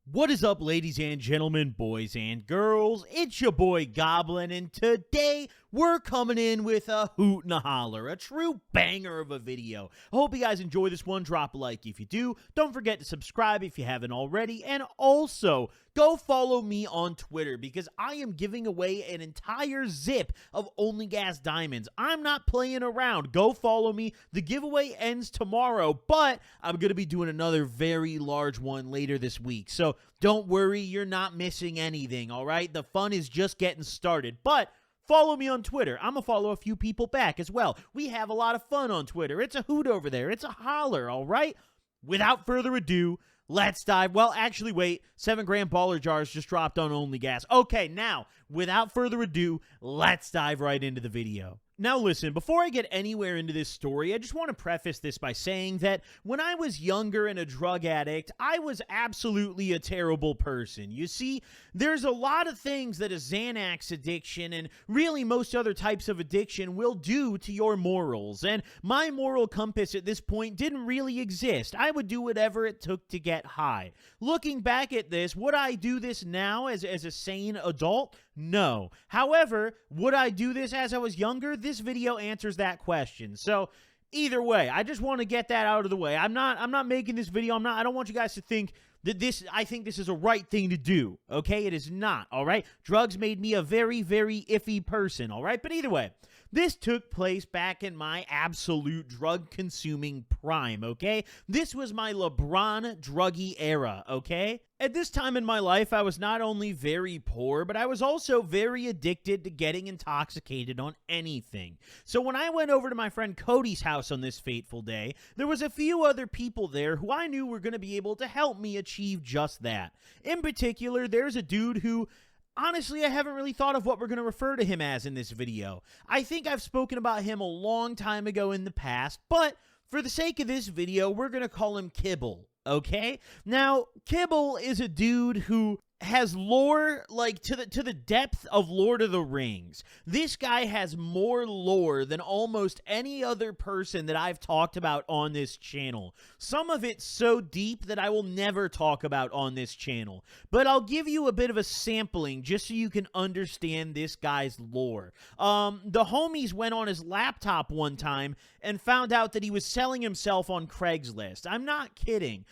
What is up, ladies and gentlemen, boys and girls? It's your boy Goblin, and today we're coming in with a hoot and a holler, a true banger of a video. I hope you guys enjoy this one. Drop a like if you do. Don't forget to subscribe if you haven't already, and also go follow me on Twitter because I am giving away an entire zip of Only Gas Diamonds. I'm not playing around. Go follow me. The giveaway ends tomorrow, but I'm going to be doing another very large one later this week. So don't worry, you're not missing anything, all right? The fun is just getting started, but follow me on Twitter. I'm going to follow a few people back as well. We have a lot of fun on Twitter. It's a hoot over there. It's a holler, all right? Without further ado, let's dive. Well, actually, wait. 7 grand baller jars just dropped on Only Gas. Okay, now, without further ado, let's dive right into the video. Now listen, before I get anywhere into this story, I just want to preface this by saying that when I was younger and a drug addict, I was absolutely a terrible person. You see, there's a lot of things that a Xanax addiction and really most other types of addiction will do to your morals, and my moral compass at this point didn't really exist. I would do whatever it took to get high. Looking back at this, would I do this now as a sane adult? No. However, would I do this as I was younger? This video answers that question. So either way, I just want to get that out of the way. I'm not making this video. I don't want you guys to think that I think this is a right thing to do. Okay? It is not. All right? Drugs made me a very, very iffy person. All right? But either way, this took place back in my absolute drug-consuming prime, okay? This was my LeBron druggy era, okay? At this time in my life, I was not only very poor, but I was also very addicted to getting intoxicated on anything. So when I went over to my friend Cody's house on this fateful day, there was a few other people there who I knew were going to be able to help me achieve just that. In particular, there's a dude who, honestly, I haven't really thought of what we're going to refer to him as in this video. I think I've spoken about him a long time ago in the past, but for the sake of this video, we're going to call him Kibble, okay? Now, Kibble is a dude who has lore like to the depth of Lord of the Rings. This guy has more lore than almost any other person that I've talked about on this channel. Some of it's so deep that I will never talk about on this channel. But I'll give you a bit of a sampling just so you can understand this guy's lore. The homies went on his laptop one time and found out that he was selling himself on Craigslist. I'm not kidding.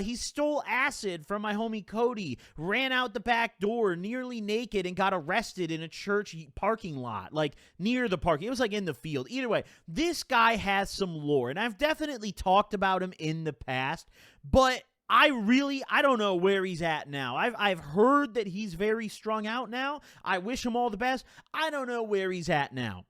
He stole acid from my homie Cody, ran out the back door nearly naked, and got arrested in a church parking lot, like near the parking. It was like in the field. Either way, this guy has some lore, and I've definitely talked about him in the past, but I don't know where he's at now. I've heard that he's very strung out now. I wish him all the best. I don't know where he's at now.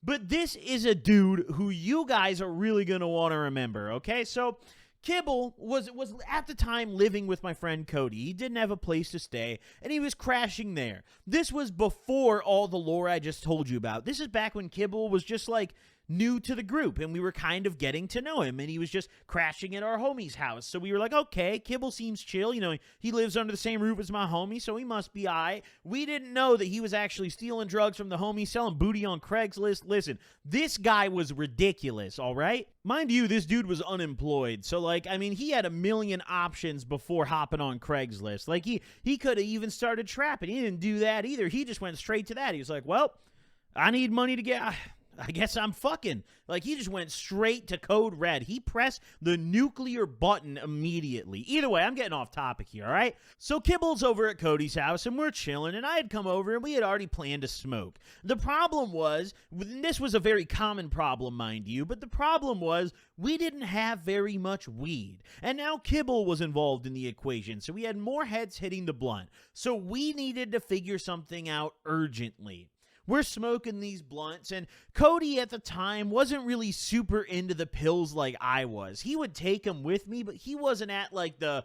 But this is a dude who you guys are really going to want to remember, okay? So Kibble was at the time living with my friend Cody. He didn't have a place to stay, and he was crashing there. This was before all the lore I just told you about. This is back when Kibble was just like new to the group, and we were kind of getting to know him, and he was just crashing at our homie's house. So we were like, okay, Kibble seems chill. You know, he lives under the same roof as my homie, so he must be aight. We didn't know that he was actually stealing drugs from the homie, selling booty on Craigslist. Listen, this guy was ridiculous, all right? Mind you, this dude was unemployed, so like, I mean, he had a million options before hopping on Craigslist. Like, he could have even started trapping. He didn't do that either. He just went straight to that. He was like, well, I need money to get, I guess I'm fucking. Like, he just went straight to code red. He pressed the nuclear button immediately. Either way, I'm getting off topic here, all right? So Kibble's over at Cody's house, and we're chilling, and I had come over, and we had already planned to smoke. The problem was, this was a very common problem, mind you, but the problem was we didn't have very much weed. And now Kibble was involved in the equation, so we had more heads hitting the blunt. So we needed to figure something out urgently. We're smoking these blunts, and Cody at the time wasn't really super into the pills like I was. He would take them with me, but he wasn't at like the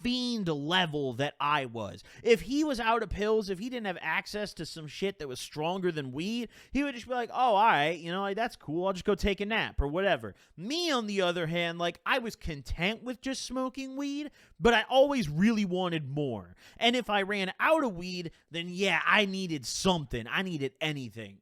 fiend level that I was. If he was out of pills, if he didn't have access to some shit that was stronger than weed, he would just be like, oh, all right, you know, like, that's cool. I'll just go take a nap or whatever. Me, on the other hand, like, I was content with just smoking weed, but I always really wanted more. And if I ran out of weed, then yeah, I needed something. I needed anything.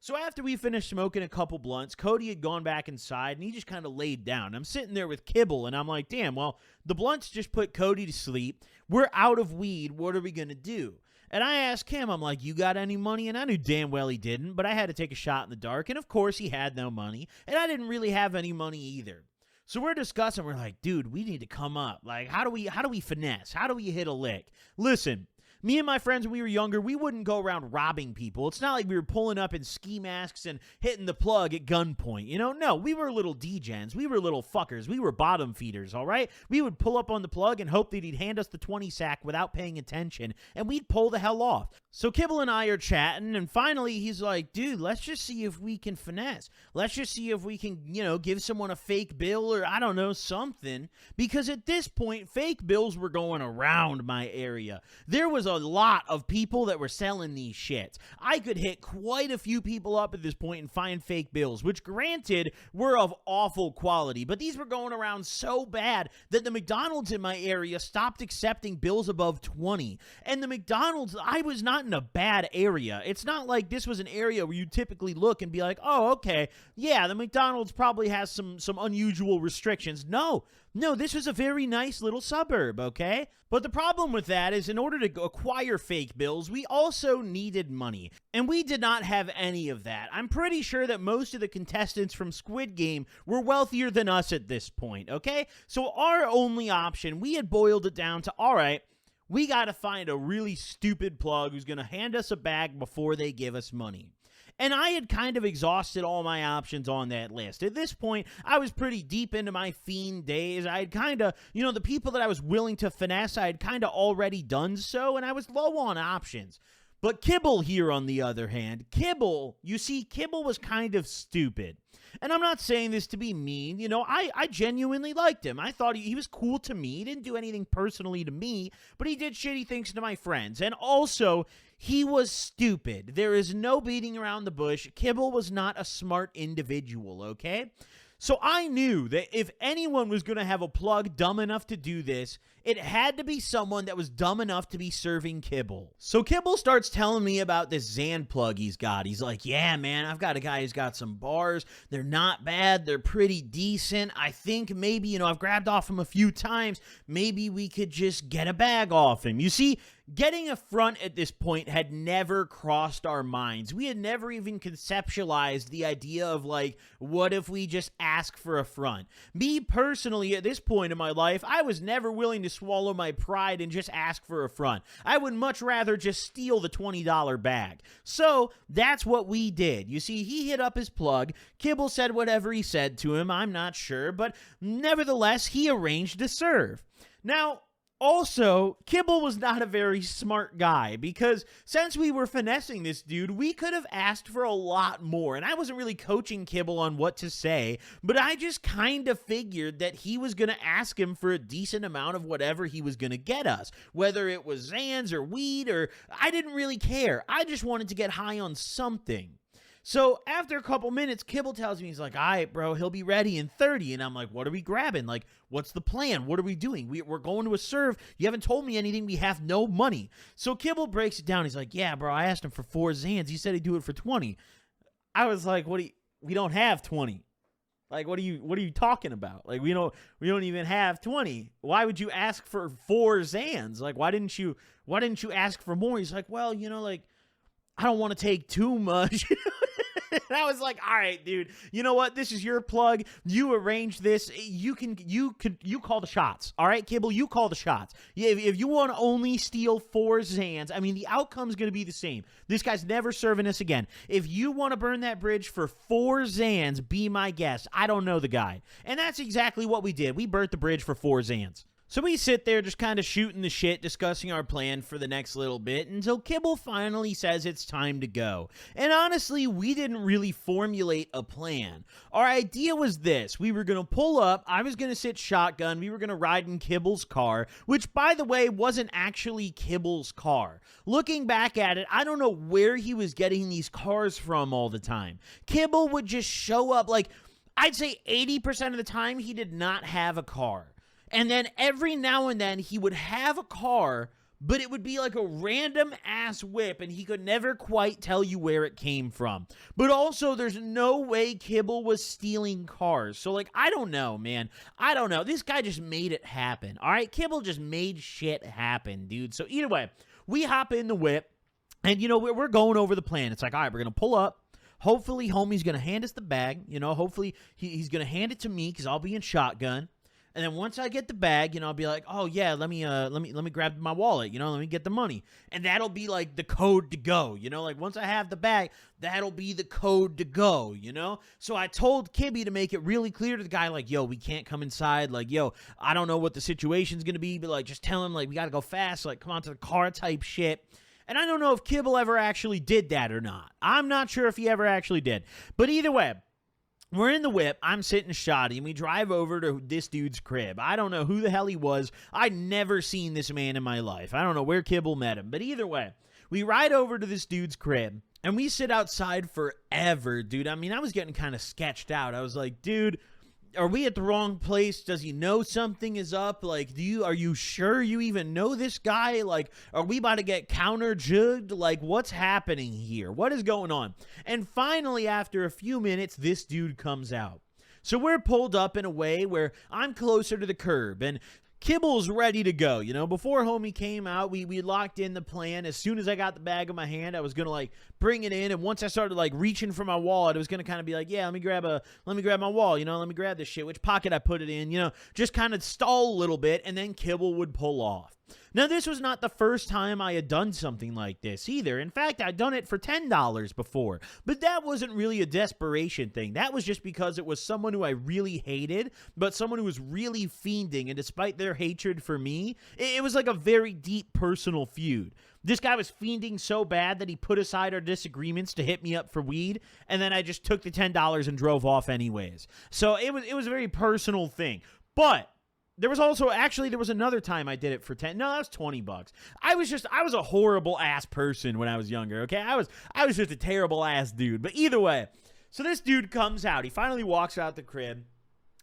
So after we finished smoking a couple blunts, Cody had gone back inside, and he just kind of laid down. I'm sitting there with Kibble, and I'm like, damn, well, the blunts just put Cody to sleep. We're out of weed. What are we going to do? And I asked him, I'm like, you got any money? And I knew damn well he didn't, but I had to take a shot in the dark. And, of course, he had no money, and I didn't really have any money either. So we're discussing. We're like, dude, we need to come up. Like, how do we finesse? How do we hit a lick? Listen. Me and my friends, when we were younger, we wouldn't go around robbing people. It's not like we were pulling up in ski masks and hitting the plug at gunpoint, you know? No, we were little D-gens. We were little fuckers. We were bottom feeders, all right? We would pull up on the plug and hope that he'd hand us the 20 sack without paying attention, and we'd pull the hell off. So Kibble and I are chatting, and finally he's like, dude, let's just see if we can finesse. Let's just see if we can, give someone a fake bill or, I don't know, something. Because at this point, fake bills were going around my area. There was a lot of people that were selling these shits. I could hit quite a few people up at this point and find fake bills, which granted were of awful quality, but these were going around so bad that the McDonald's in my area stopped accepting bills above 20. And the McDonald's, I was not in a bad area. It's not like this was an area where you typically look and be like, oh, okay, yeah, the McDonald's probably has some unusual restrictions. No, this was a very nice little suburb, okay? But the problem with that is in order to acquire fake bills, we also needed money. And we did not have any of that. I'm pretty sure that most of the contestants from Squid Game were wealthier than us at this point, okay? So our only option, we had boiled it down to, all right, we got to find a really stupid plug who's going to hand us a bag before they give us money. And I had kind of exhausted all my options on that list. At this point, I was pretty deep into my fiend days. I had kind of, the people that I was willing to finesse, I had kind of already done so, and I was low on options. But Kibble here, on the other hand, Kibble was kind of stupid. And I'm not saying this to be mean. I genuinely liked him. I thought he was cool to me. He didn't do anything personally to me, but he did shitty things to my friends. And also, he was stupid. There is no beating around the bush. Kibble was not a smart individual, okay? So I knew that if anyone was going to have a plug dumb enough to do this, it had to be someone that was dumb enough to be serving Kibble. So Kibble starts telling me about this Xan plug he's got. He's like, yeah, man, I've got a guy who's got some bars. They're not bad. They're pretty decent. I think maybe, I've grabbed off him a few times. Maybe we could just get a bag off him. You see, getting a front at this point had never crossed our minds. We had never even conceptualized the idea of, like, what if we just ask for a front? Me personally, at this point in my life, I was never willing to swallow my pride and just ask for a front. I would much rather just steal the $20 bag. So that's what we did. You see, he hit up his plug. Kibble said whatever he said to him. I'm not sure, but nevertheless, he arranged to serve. Now, also, Kibble was not a very smart guy because since we were finessing this dude, we could have asked for a lot more. And I wasn't really coaching Kibble on what to say, but I just kind of figured that he was going to ask him for a decent amount of whatever he was going to get us. Whether it was Xans or weed or I didn't really care. I just wanted to get high on something. So after a couple minutes, Kibble tells me, he's like, all right, bro, he'll be ready in 30. And I'm like, what are we grabbing? Like, what's the plan? What are we doing? We're going to a serve. You haven't told me anything. We have no money. So Kibble breaks it down. He's like, yeah, bro, I asked him for 4 Xans. He said he'd do it for 20. I was like, we don't have 20. Like, what are you talking about? Like, we don't even have 20. Why would you ask for 4 Xans? Like, why didn't you ask for more? He's like, well, like, I don't want to take too much. And I was like, all right, dude, you know what? This is your plug. You arrange this. You call the shots. All right, Kibble, you call the shots. If you want to only steal 4 Xans, I mean, the outcome's going to be the same. This guy's never serving us again. If you want to burn that bridge for 4 Xans, be my guest. I don't know the guy. And that's exactly what we did. We burnt the bridge for 4 Xans. So we sit there just kind of shooting the shit, discussing our plan for the next little bit until Kibble finally says it's time to go. And honestly, we didn't really formulate a plan. Our idea was this. We were going to pull up. I was going to sit shotgun. We were going to ride in Kibble's car, which, by the way, wasn't actually Kibble's car. Looking back at it, I don't know where he was getting these cars from all the time. Kibble would just show up. Like, I'd say 80% of the time, he did not have a car. And then every now and then he would have a car, but it would be like a random ass whip, and he could never quite tell you where it came from. But also, there's no way Kibble was stealing cars. So, like, I don't know, man. I don't know. This guy just made it happen, all right? Kibble just made shit happen, dude. So, either way, we hop in the whip, and, you know, we're going over the plan. It's like, all right, we're going to pull up. Hopefully, homie's going to hand us the bag. You know, hopefully, he's going to hand it to me because I'll be in shotgun. And then once I get the bag, you know, I'll be like, oh yeah, let me grab my wallet, you know, let me get the money. And that'll be like the code to go, you know, like once I have the bag, that'll be the code to go, you know? So I told Kibby to make it really clear to the guy, like, yo, we can't come inside, like, yo, I don't know what the situation's gonna be, but like just tell him like we gotta go fast, like come on to the car type shit. And I don't know if Kibble ever actually did that or not. I'm not sure if he ever actually did. But either way, we're in the whip, I'm sitting shoddy, and we drive over to this dude's crib. I don't know who the hell he was. I'd never seen this man in my life. I don't know where Kibble met him. But either way, we ride over to this dude's crib, and we sit outside forever, dude. I mean, I was getting kind of sketched out. I was like, dude, are we at the wrong place? Does he know something is up? Like, are you sure you even know this guy? Like, are we about to get counter-jugged? Like, what's happening here? What is going on? And finally, after a few minutes, this dude comes out. So we're pulled up in a way where I'm closer to the curb, and Kibble's ready to go. You know, before homie came out, we locked in the plan. As soon as I got the bag in my hand, I was going to like bring it in. And once I started like reaching for my wallet, I was going to kind of be like, yeah, let me grab my wallet, you know, let me grab this shit. Which pocket I put it in, you know, just kind of stall a little bit, and then Kibble would pull off. Now, this was not the first time I had done something like this either. In fact, I'd done it for $10 before. But that wasn't really a desperation thing. That was just because it was someone who I really hated, but someone who was really fiending. And despite their hatred for me, it was like a very deep personal feud. This guy was fiending so bad that he put aside our disagreements to hit me up for weed, and then I just took the $10 and drove off anyways. So it was a very personal thing. But there was another time I did it for 10. No, that was $20. I was a horrible ass person when I was younger, okay? I was just a terrible ass dude. But either way, so this dude comes out. He finally walks out the crib.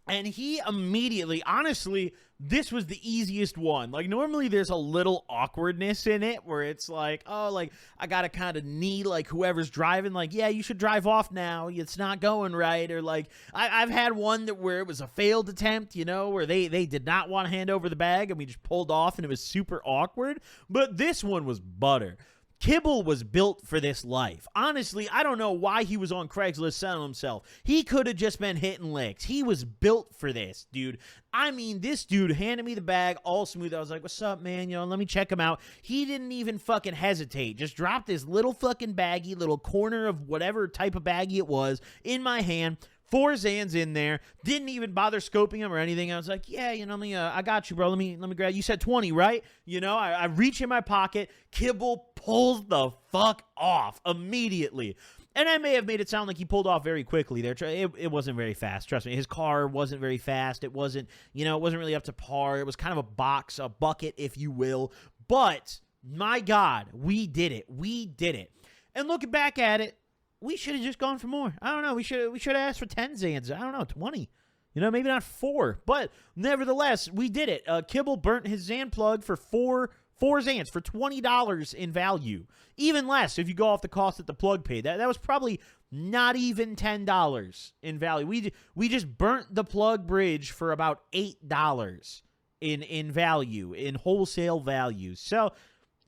And he immediately, honestly, this was the easiest one. Like, normally there's a little awkwardness in it where it's like, oh, like, I got to kind of knee, like, whoever's driving, like, yeah, you should drive off now. It's not going right. Or, like, I've had one where it was a failed attempt, you know, where they did not want to hand over the bag and we just pulled off and it was super awkward. But this one was butter. Kibble was built for this life. Honestly, I don't know why he was on Craigslist selling himself. He could have just been hitting licks. He was built for this, dude. I mean, this dude handed me the bag all smooth. I was like, what's up, man? You know, let me check him out. He didn't even fucking hesitate. Just dropped this little fucking baggie, little corner of whatever type of baggie it was in my hand. 4 Xans in there. Didn't even bother scoping them or anything. I was like, yeah, you know, I got you, bro. Let me grab. You said 20, right? You know, I reach in my pocket. Kibble pulls the fuck off immediately. And I may have made it sound like he pulled off very quickly there. It wasn't very fast. Trust me. His car wasn't very fast. It wasn't, you know, it wasn't really up to par. It was kind of a bucket, if you will. But my God, we did it. We did it. And looking back at it, we should have just gone for more. I don't know. We should have asked for 10 Xans. I don't know, 20. You know, maybe not 4. But nevertheless, we did it. Kibble burnt his Xan plug for 4 Xans for $20 in value. Even less if you go off the cost that the plug paid. That was probably not even $10 in value. We just burnt the plug bridge for about $8 in value, in wholesale value. So,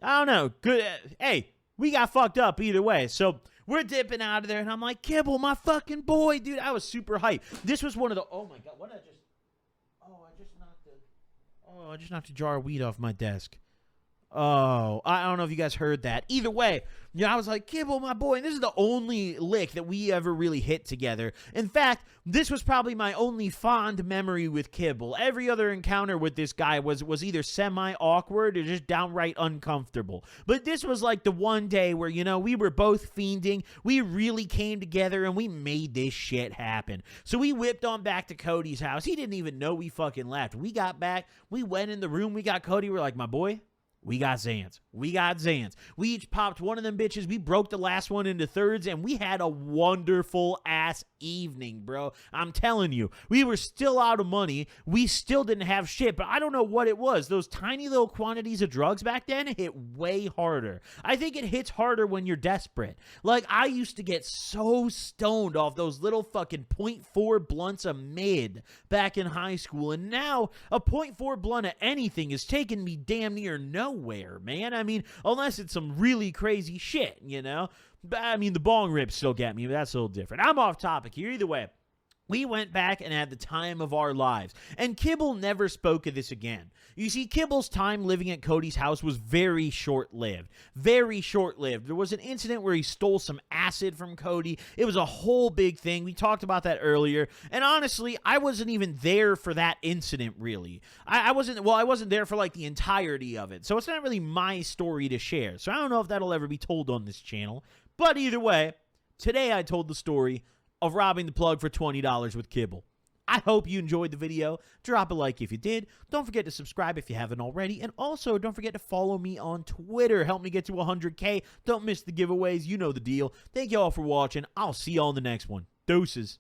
I don't know. Good. Hey, we got fucked up either way. So, we're dipping out of there, and I'm like, Kibble, my fucking boy, dude. I was super hyped. This was one of the, oh my God, what did I just, I just knocked a jar of weed off my desk. Oh, I don't know if you guys heard that. Either way, you know, I was like, Kibble, my boy. And this is the only lick that we ever really hit together. In fact, this was probably my only fond memory with Kibble. Every other encounter with this guy was either semi-awkward or just downright uncomfortable. But this was like the one day where, you know, we were both fiending. We really came together and we made this shit happen. So we whipped on back to Cody's house. He didn't even know we fucking left. We got back. We went in the room. We got Cody. We're like, my boy, We got Xans. We got Xans. We each popped one of them bitches. We broke the last one into thirds, and we had a wonderful ass evening, bro. I'm telling you, we were still out of money. We still didn't have shit, but I don't know what it was. Those tiny little quantities of drugs back then hit way harder. I think it hits harder when you're desperate. Like, I used to get so stoned off those little fucking .4 blunts of mid back in high school, and now a .4 blunt of anything is taking me damn near nowhere, man. I mean, unless it's some really crazy shit, you know? But, I mean, the bong rips still get me, but that's a little different. I'm off topic here. Either way, we went back and had the time of our lives. And Kibble never spoke of this again. You see, Kibble's time living at Cody's house was very short-lived. Very short-lived. There was an incident where he stole some acid from Cody. It was a whole big thing. We talked about that earlier. And honestly, I wasn't even there for that incident, really. I wasn't there for, like, the entirety of it. So it's not really my story to share. So I don't know if that'll ever be told on this channel. But either way, today I told the story of robbing the plug for $20 with Kibble. I hope you enjoyed the video. Drop a like if you did. Don't forget to subscribe if you haven't already. And also, don't forget to follow me on Twitter. Help me get to 100K. Don't miss the giveaways. You know the deal. Thank you all for watching. I'll see you all in the next one. Deuces.